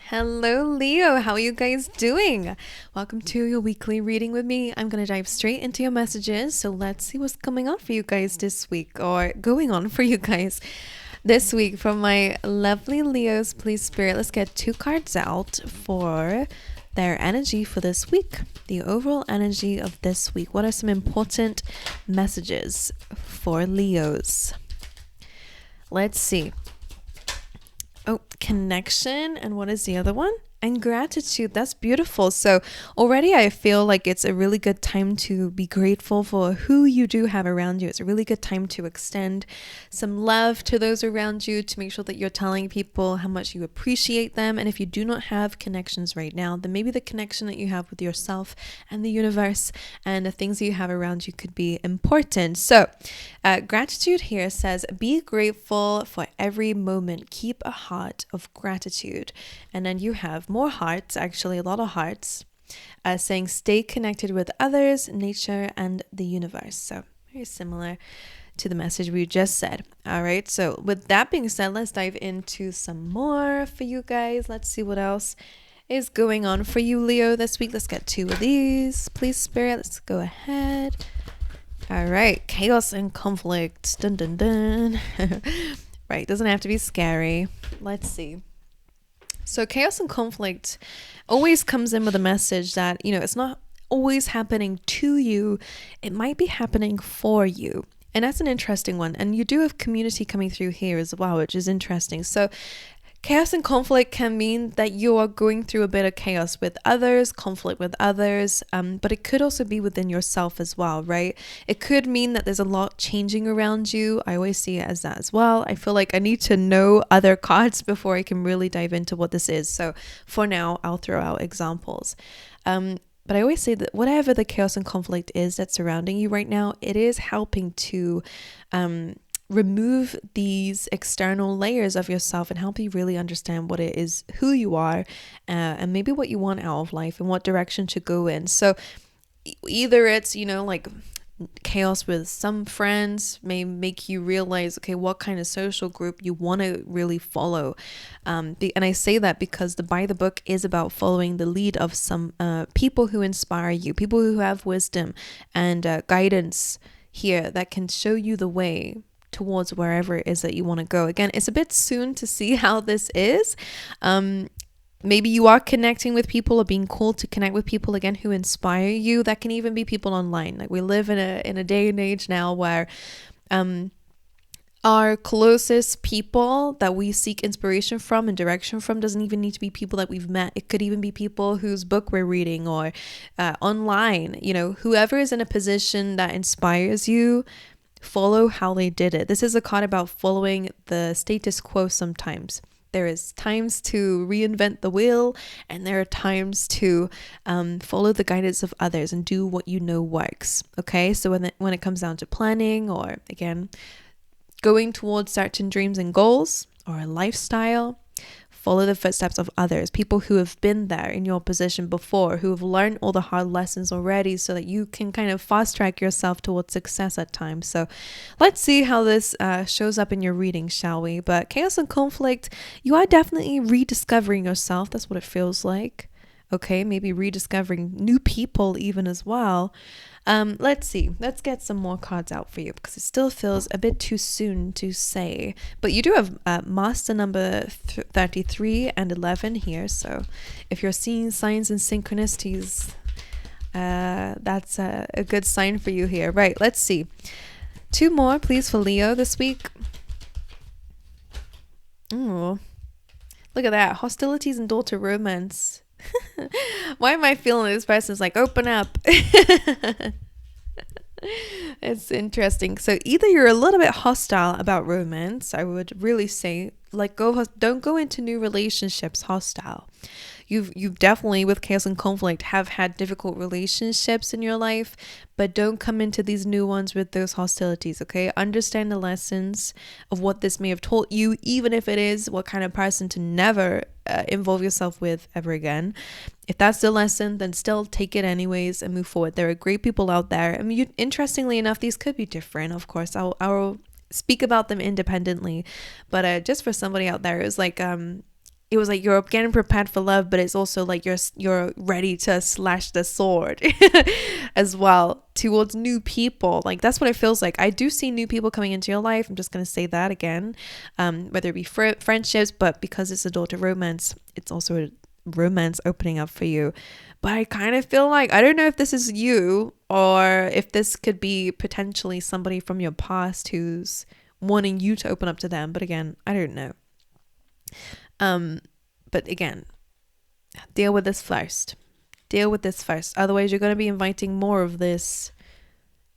Hello, Leo. How are you guys doing? Welcome to your weekly reading with me. I'm going to dive straight into your messages. So let's see what's coming on for you guys this week, or going on for you guys this week from my lovely Leos. Please, Spirit, let's get 2 cards out for their energy for this week. The overall energy of this week. What are some important messages for Leos? Let's see. Oh, connection. And what is the other one? And gratitude. That's beautiful. So already I feel like it's a really good time to be grateful for who you do have around you. It's a really good time to extend some love to those around you, to make sure that you're telling people how much you appreciate them. And if you do not have connections right now, then maybe the connection that you have with yourself and the universe and the things that you have around you could be important. So gratitude here says, be grateful for every moment. Keep a heart of gratitude. And then you have more hearts, actually a lot of hearts, saying stay connected with others, nature, and the universe. So very similar to the message we just said. All right, so with that being said, let's dive into some more for you guys. Let's see what else is going on for you, Leo, this week. Let's get 2 of these, please, Spirit. Let's go ahead. All right, chaos and conflict. Dun dun dun. Right, doesn't have to be scary. Let's see. So chaos and conflict always comes in with a message that, it's not always happening to you. It might be happening for you. And that's an interesting one. And you do have community coming through here as well, which is interesting. So chaos and conflict can mean that you are going through a bit of chaos with others, conflict with others, but it could also be within yourself as well, right? It could mean that there's a lot changing around you. I always see it as that as well. I feel like I need to know other cards before I can really dive into what this is. So for now, I'll throw out examples. But I always say that whatever the chaos and conflict is that's surrounding you right now, it is helping to remove these external layers of yourself and help you really understand what it is, who you are, and maybe what you want out of life and what direction to go in. So either it's, like chaos with some friends may make you realize, okay, what kind of social group you want to really follow. And I say that because by the book is about following the lead of some people who inspire you, people who have wisdom and guidance here that can show you the way towards wherever it is that you want to go. Again, it's a bit soon to see how this is. Maybe you are connecting with people or being called to connect with people again who inspire you. That can even be people online. Like we live in a day and age now where our closest people that we seek inspiration from and direction from doesn't even need to be people that we've met. It could even be people whose book we're reading or online. Whoever is in a position that inspires you, follow how they did it. This is a card about following the status quo sometimes. There is times to reinvent the wheel, and there are times to follow the guidance of others and do what you know works. Okay, so when it comes down to planning or, again, going towards certain dreams and goals or a lifestyle, follow the footsteps of others, people who have been there in your position before, who have learned all the hard lessons already so that you can kind of fast track yourself towards success at times. So let's see how this shows up in your reading, shall we? But chaos and conflict, you are definitely rediscovering yourself. That's what it feels like. Okay, maybe rediscovering new people even as well. Let's see. Let's get some more cards out for you because it still feels a bit too soon to say. But you do have master number 33 and 11 here. So if you're seeing signs and synchronicities, that's a good sign for you here. Right, let's see. 2 more, please, for Leo this week. Oh, look at that. Hostilities and daughter romance. Why am I feeling this person's like, open up? It's interesting. So either you're a little bit hostile about romance, I would really say, don't go into new relationships hostile. You've definitely, with chaos and conflict, have had difficult relationships in your life, but don't come into these new ones with those hostilities, okay? Understand the lessons of what this may have taught you, even if it is what kind of person to never involve yourself with ever again. If that's the lesson, then still take it anyways and move forward. There are great people out there. I mean, interestingly enough, these could be different. Of course, I'll speak about them independently, but just for somebody out there, it's like it was like you're getting prepared for love, but it's also like you're ready to slash the sword as well towards new people. Like that's what it feels like. I do see new people coming into your life. I'm just going to say that again, whether it be friendships, but because it's a daughter romance, it's also a romance opening up for you. But I kind of feel like, I don't know if this is you or if this could be potentially somebody from your past who's wanting you to open up to them. But again, I don't know. But again, deal with this first. Otherwise, you're going to be inviting more of this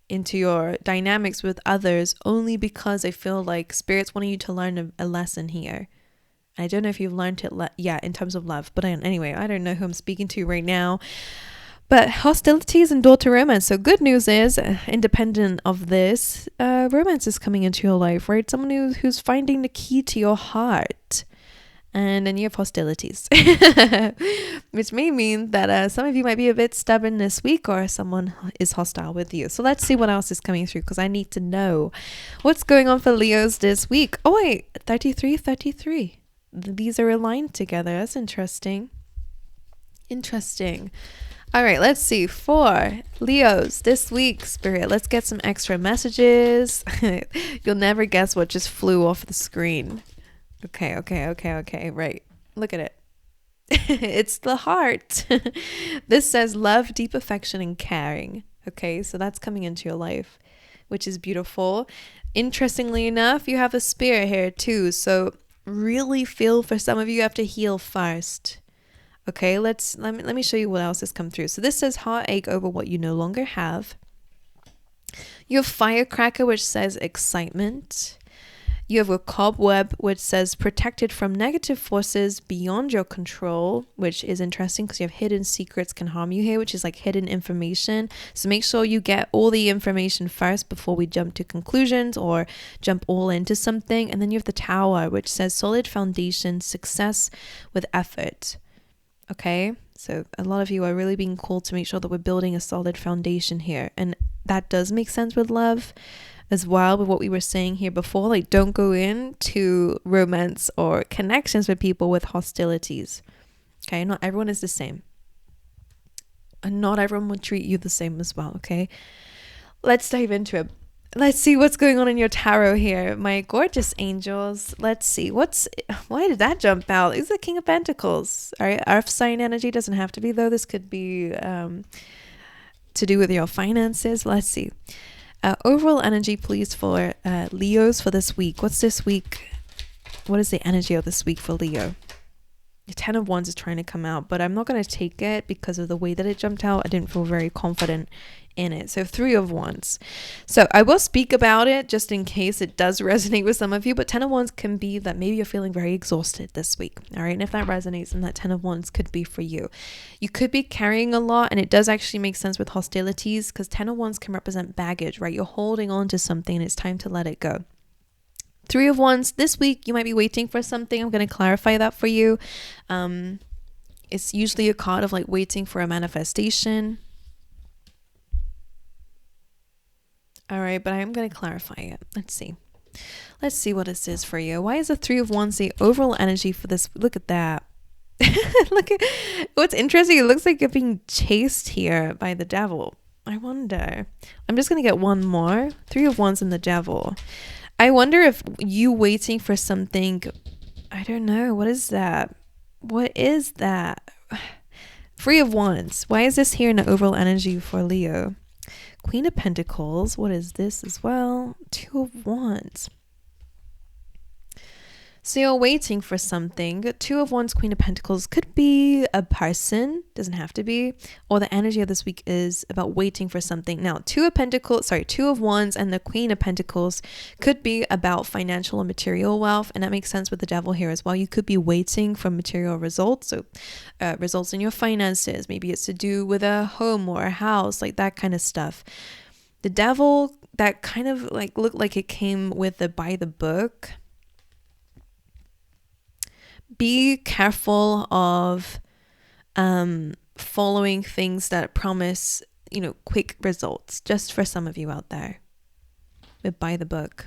into your dynamics with others, only because I feel like Spirit's wanting you to learn a lesson here. I don't know if you've learned it in terms of love. But anyway, I don't know who I'm speaking to right now. But hostilities and daughter romance. So good news is, independent of this, romance is coming into your life, right? Someone who's finding the key to your heart. And then you have hostilities, which may mean that some of you might be a bit stubborn this week, or someone is hostile with you. So let's see what else is coming through, because I need to know what's going on for Leos this week. Oh wait, 33. These are aligned together. That's interesting. All right, let's see. For Leos this week, Spirit, let's get some extra messages. You'll never guess what just flew off the screen. Okay. Right. Look at it. It's the heart. This says love, deep affection, and caring. Okay, so that's coming into your life, which is beautiful. Interestingly enough, you have a Spirit here too. So really feel, for some of you have to heal first. Okay, let me show you what else has come through. So this says heartache over what you no longer have. You have firecracker, which says excitement. You have a cobweb, which says protected from negative forces beyond your control, which is interesting because you have hidden secrets can harm you here, which is like hidden information. So make sure you get all the information first before we jump to conclusions or jump all into something. And then you have the tower, which says solid foundation, success with effort. Okay, so a lot of you are really being called to make sure that we're building a solid foundation here. And that does make sense with love as well, with what we were saying here before. Like, don't go into romance or connections with people with hostilities. Okay, not everyone is the same. And not everyone will treat you the same as well, okay? Let's dive into it. Let's see what's going on in your tarot here, my gorgeous angels. Let's see. Why did that jump out? It's the King of Pentacles. All right, earth sign energy doesn't have to be, though. This could be to do with your finances. Let's see. Overall energy, please, for Leos for this week. What's this week? What is the energy of this week for Leo? The 10 of Wands is trying to come out, but I'm not going to take it because of the way that it jumped out. I didn't feel very confident in it. So 3 of Wands. So I will speak about it just in case it does resonate with some of you, but 10 of Wands can be that maybe you're feeling very exhausted this week. All right. And if that resonates, then that 10 of Wands could be for you. You could be carrying a lot, and it does actually make sense with hostilities because 10 of Wands can represent baggage, right? You're holding on to something and it's time to let it go. 3 of Wands, this week you might be waiting for something. I'm going to clarify that for you. It's usually a card of like waiting for a manifestation. All right, but I'm going to clarify it. Let's see what this is for you. Why is the 3 of Wands the overall energy for this? Look at that. Look at what's interesting. It looks like you're being chased here by the devil. I wonder. I'm just going to get one more. 3 of Wands and the devil. I wonder if you waiting for something, I don't know. What is that? 3 of Wands. Why is this here in the overall energy for Leo? Queen of Pentacles. What is this as well? 2 of Wands. So you're waiting for something. 2 of Wands, Queen of Pentacles could be a person, doesn't have to be, or the energy of this week is about waiting for something. Now, 2 of Wands and the Queen of Pentacles could be about financial and material wealth, and that makes sense with the devil here as well. You could be waiting for material results, so results in your finances. Maybe it's to do with a home or a house, like that kind of stuff. The devil, that kind of like looked like it came with the by the book. Be careful of following things that promise, quick results, just for some of you out there. But by the book.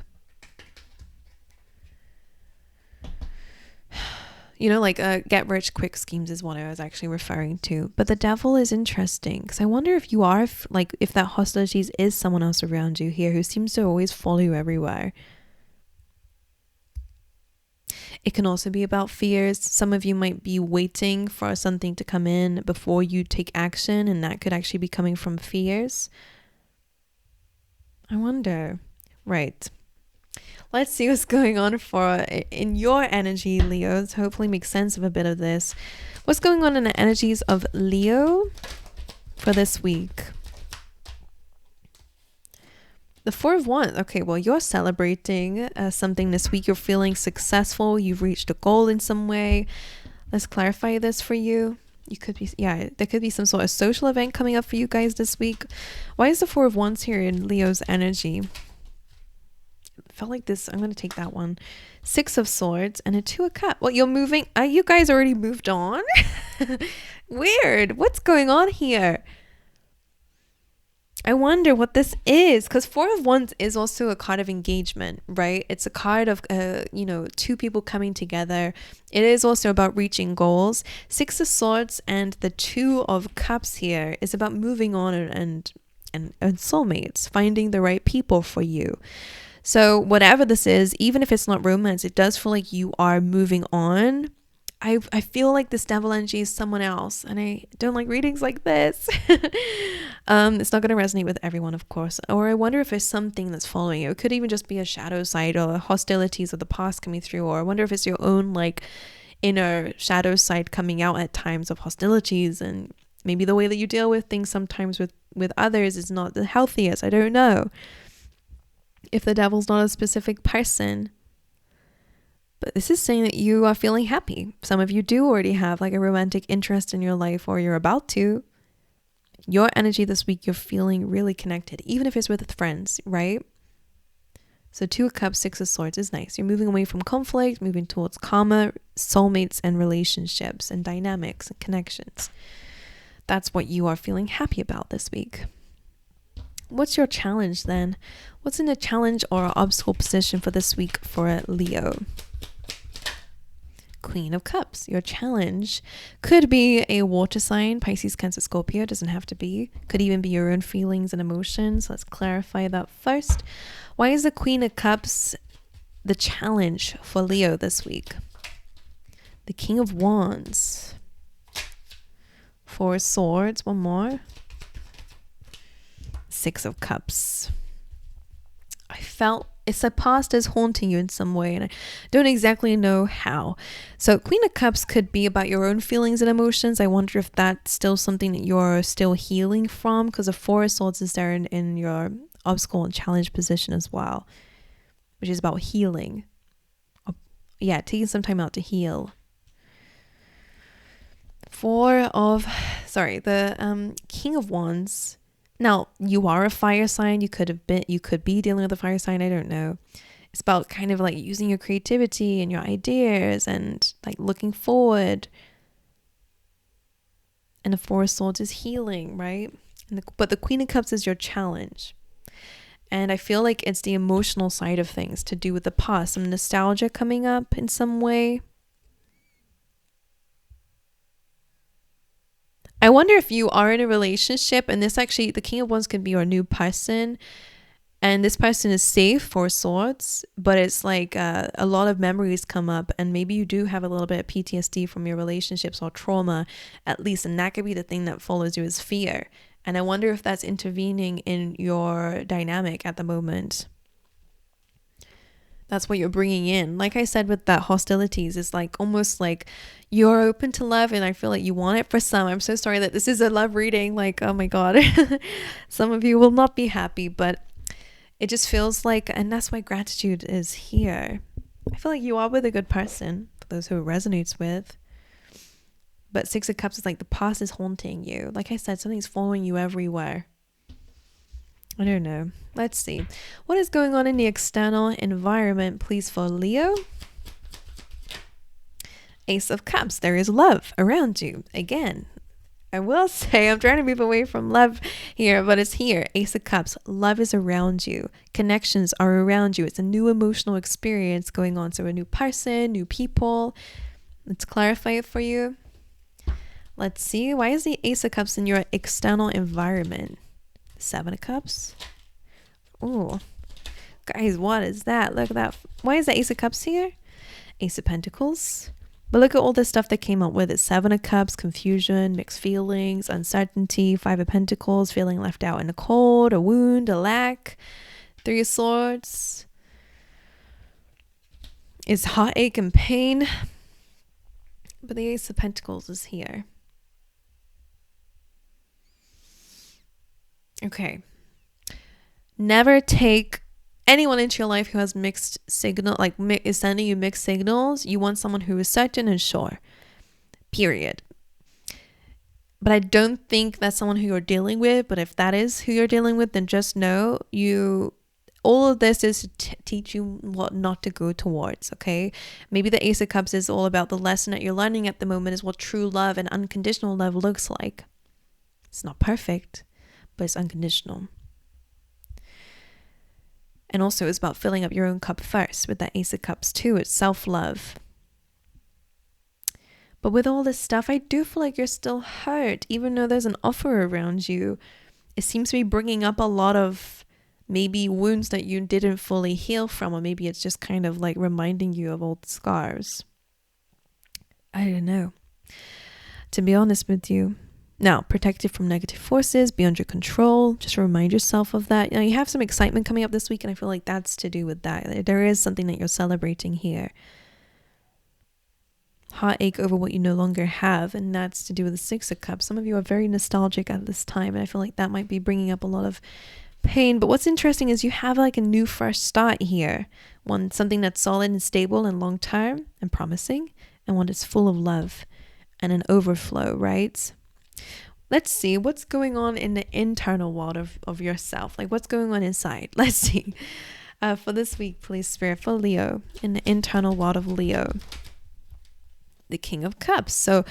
like get rich quick schemes is what I was actually referring to. But the devil is interesting because I wonder if you are, if that hostilities is someone else around you here who seems to always follow you everywhere. It can also be about fears. Some of you might be waiting for something to come in before you take action, and that could actually be coming from fears. I wonder. Right. Let's see what's going on in your energy, Leos. Hopefully make sense of a bit of this. What's going on in the energies of Leo for this week? The Four of Wands. Okay, well, you're celebrating something this week. You're feeling successful. You've reached a goal in some way. Let's clarify this for you. You could be, there could be some sort of social event coming up for you guys this week. Why is the Four of Wands here in Leo's energy? Felt like this. I'm going to take that one. Six of Swords and a Two of Cups. Well, you're moving. You guys already moved on? Weird. What's going on here? I wonder what this is, because Four of Wands is also a card of engagement, right? It's a card of, two people coming together. It is also about reaching goals. Six of Swords and the Two of Cups here is about moving on and soulmates, finding the right people for you. So whatever this is, even if it's not romance, it does feel like you are moving on. I feel like this devil energy is someone else, and I don't like readings like this. It's not going to resonate with everyone, of course. Or I wonder if it's something that's following you. It could even just be a shadow side or hostilities of the past coming through. Or I wonder if it's your own inner shadow side coming out at times of hostilities, and maybe the way that you deal with things sometimes with others is not the healthiest. I don't know. If the devil's not a specific person. But this is saying that you are feeling happy. Some of you do already have a romantic interest in your life, or you're about to. Your energy this week, you're feeling really connected, even if it's with friends, right? So Two of Cups, Six of Swords is nice. You're moving away from conflict, moving towards karma, soulmates and relationships and dynamics and connections. That's what you are feeling happy about this week. What's your challenge then? What's in a challenge or obstacle position for this week for Leo? Queen of Cups. Your challenge could be a water sign, Pisces, Cancer, Scorpio. Doesn't have to be. Could even be your own feelings and emotions. Let's clarify that first. Why is the Queen of Cups the challenge for Leo this week? The King of Wands. Four of Swords. One more. Six of Cups. I felt it's a past is haunting you in some way, and I don't exactly know how. So Queen of Cups could be about your own feelings and emotions. I wonder if that's still something that you're still healing from, because the Four of Swords is there in your obstacle and challenge position as well, which is about healing. Taking some time out to heal. The King of Wands. Now, you are a fire sign. You could be dealing with a fire sign. I don't know. It's about kind of using your creativity and your ideas and looking forward. And the Four of Swords is healing, right? But the Queen of Cups is your challenge. And I feel like it's the emotional side of things to do with the past. Some nostalgia coming up in some way. I wonder if you are in a relationship, and this actually, the King of Wands could be your new person, and this person is safe, for Swords, but it's a lot of memories come up, and maybe you do have a little bit of PTSD from your relationships or trauma, at least, and that could be the thing that follows you is fear. And I wonder if that's intervening in your dynamic at the moment. That's what you're bringing in. Like I said with that hostilities, it's almost like you're open to love, and I feel like you want it for some. I'm so sorry that this is a love reading. Oh my God. Some of you will not be happy, but it just feels and that's why gratitude is here. I feel like you are with a good person, for those who it resonates with. But Six of Cups is the past is haunting you. Like I said, something's following you everywhere. I don't know. Let's see. What is going on in the external environment, please, for Leo? Ace of Cups. There is love around you. Again, I will say I'm trying to move away from love here, but it's here. Ace of Cups. Love is around you. Connections are around you. It's a new emotional experience going on. So a new person, new people. Let's clarify it for you. Let's see. Why is the Ace of Cups in your external environment? Seven of Cups. Oh, guys, what is that? Look at that. Why is the Ace of Cups here? Ace of Pentacles. But look at all the stuff that came up with it. Seven of Cups, confusion, mixed feelings, uncertainty, Five of Pentacles, feeling left out in the cold, a wound, a lack. Three of Swords. It's heartache and pain. But the Ace of Pentacles is here. Okay. Never take anyone into your life who has mixed signal, like is sending you mixed signals. You want someone who is certain and sure. Period. But I don't think that's someone who you're dealing with. But if that is who you're dealing with, then just know all of this is to teach you what not to go towards, okay? Maybe the Ace of Cups is all about the lesson that you're learning at the moment is what true love and unconditional love looks like. It's not perfect, but it's unconditional. And also it's about filling up your own cup first with that Ace of Cups too. It's self-love. But with all this stuff, I do feel like you're still hurt. Even though there's an offer around you, it seems to be bringing up a lot of maybe wounds that you didn't fully heal from. Or maybe it's just kind of like reminding you of old scars. I don't know. To be honest with you. Now, protect it from negative forces, be under control. Just remind yourself of that. Now, you have some excitement coming up this week, and I feel like that's to do with that. There is something that you're celebrating here. Heartache over what you no longer have, and that's to do with the Six of Cups. Some of you are very nostalgic at this time, and I feel like that might be bringing up a lot of pain. But what's interesting is you have like a new fresh start here. Something that's solid and stable and long term and promising, and one that's full of love and an overflow, right? Let's see what's going on in the internal world of yourself. Like what's going on inside. Let's see. For this week, please, Spirit, for Leo, in the internal world of Leo. The King of Cups. So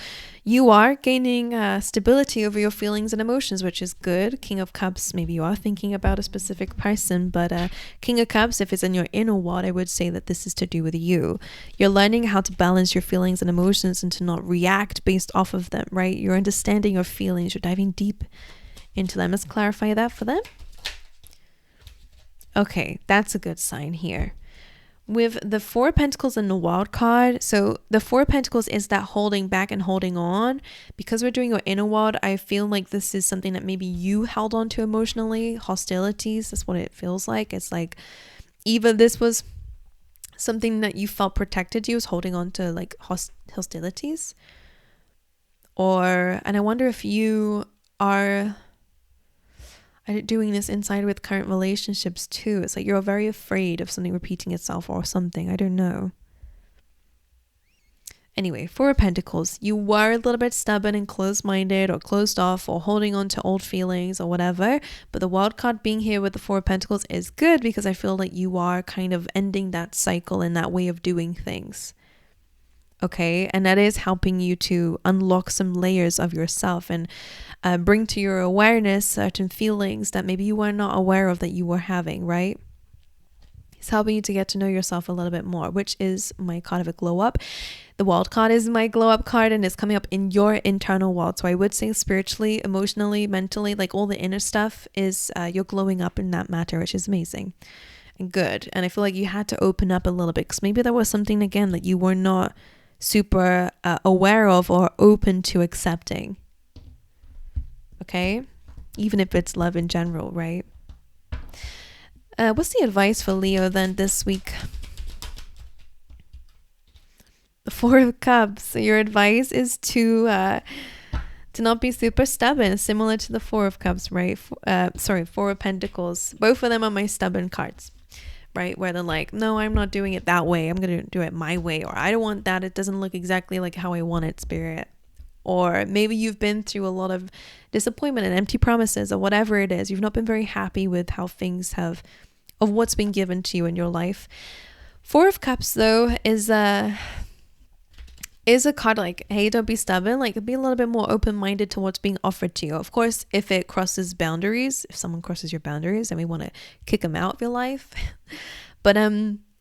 you are gaining stability over your feelings and emotions, which is good. King of Cups, maybe you are thinking about a specific person, but King of Cups, if it's in your inner world, I would say that this is to do with you. You're learning how to balance your feelings and emotions and to not react based off of them, right? You're understanding your feelings. You're diving deep into them. Let's clarify that for them. Okay, that's a good sign here. With the Four of Pentacles and the Wild card, so the Four of Pentacles is that holding back and holding on. Because we're doing your inner world, I feel like this is something that maybe you held on to emotionally. Hostilities, that's what it feels like. It's like either this was something that you felt protected you, was holding on to like hostilities. And I wonder if you are doing this inside with current relationships too. It's like you're very afraid of something repeating itself or something. I don't know. Anyway, Four of Pentacles. You were a little bit stubborn and closed-minded or closed off or holding on to old feelings or whatever. But the wild card being here with the Four of Pentacles is good because I feel like you are kind of ending that cycle and that way of doing things. Okay, and that is helping you to unlock some layers of yourself and bring to your awareness certain feelings that maybe you were not aware of that you were having, right? It's helping you to get to know yourself a little bit more, which is my card of a glow up. The wild card is my glow up card and it's coming up in your internal world. So I would say spiritually, emotionally, mentally, like all the inner stuff is you're glowing up in that matter, which is amazing and good. And I feel like you had to open up a little bit because maybe there was something again that you were not super aware of or open to accepting. Okay, even if it's love in general, right? What's the advice for Leo then this week? The Four of Cups. So your advice is to not be super stubborn, similar to the Four of Cups, right? Four of Pentacles. Both of them are my stubborn cards. Right, where they're like, no, I'm not doing it that way, I'm gonna do it my way, or I don't want that, it doesn't look exactly like how I want it, Spirit. Or maybe you've been through a lot of disappointment and empty promises or whatever it is. You've not been very happy with how things of what's been given to you in your life. Four of Cups though is a card like, hey, don't be stubborn, like be a little bit more open-minded to what's being offered to you. Of course, if it crosses boundaries, if someone crosses your boundaries, then we want to kick them out of your life. But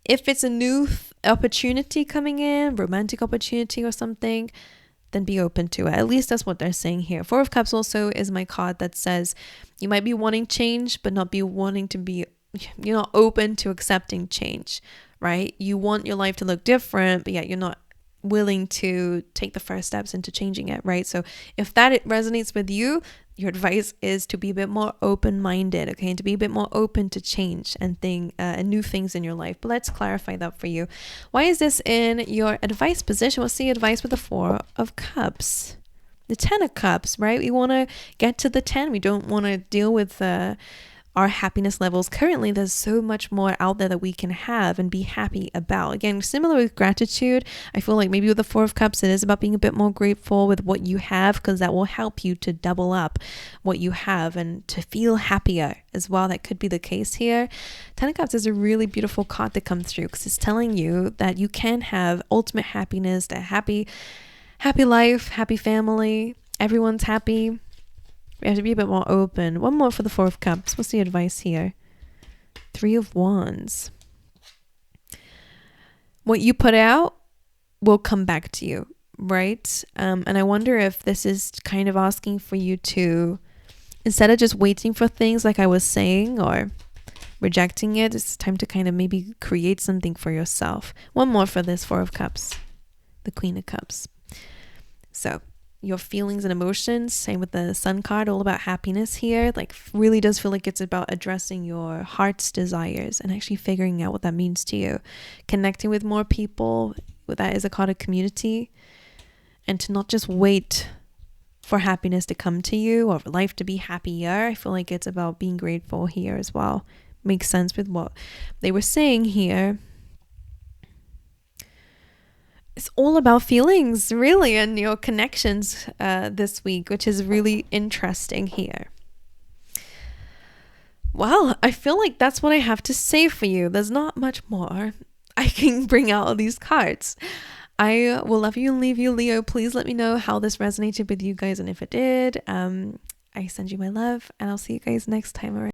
If it's a new opportunity coming in, romantic opportunity or something, then be open to it. At least that's what they're saying here. Four of Cups also is my card that says you might be wanting change, but not be wanting to be, you're not open to accepting change, right? You want your life to look different, but yet you're not willing to take the first steps into changing it, right? So if that resonates with you, your advice is to be a bit more open-minded, okay, and to be a bit more open to change and new things in your life. But let's clarify that for you. Why is this in your advice position? What's the advice with the Four of Cups? The Ten of Cups, right? We want to get to the 10. We don't want to deal with our happiness levels currently. There's so much more out there that we can have and be happy about. Again, similar with gratitude, I feel like maybe with the Four of Cups, it is about being a bit more grateful with what you have, because that will help you to double up what you have and to feel happier as well. That could be the case here. Ten of Cups is a really beautiful card that comes through, because it's telling you that you can have ultimate happiness, a happy life, happy family, everyone's happy. We have to be a bit more open. One more for the Four of Cups. What's the advice here? Three of Wands. What you put out will come back to you, right? And I wonder if this is kind of asking for you to, instead of just waiting for things like I was saying or rejecting it, it's time to kind of maybe create something for yourself. One more for this Four of Cups. The Queen of Cups. So your feelings and emotions, same with the Sun card, all about happiness here. Like, really does feel like it's about addressing your heart's desires and actually figuring out what that means to you. Connecting with more people, that is a card of community. And to not just wait for happiness to come to you or for life to be happier. I feel like it's about being grateful here as well. Makes sense with what they were saying here. It's all about feelings, really, and your connections this week, which is really interesting here. Well, I feel like that's what I have to say for you. There's not much more I can bring out of these cards. I will love you and leave you, Leo. Please let me know how this resonated with you guys, and if it did, I send you my love, and I'll see you guys next time. All right.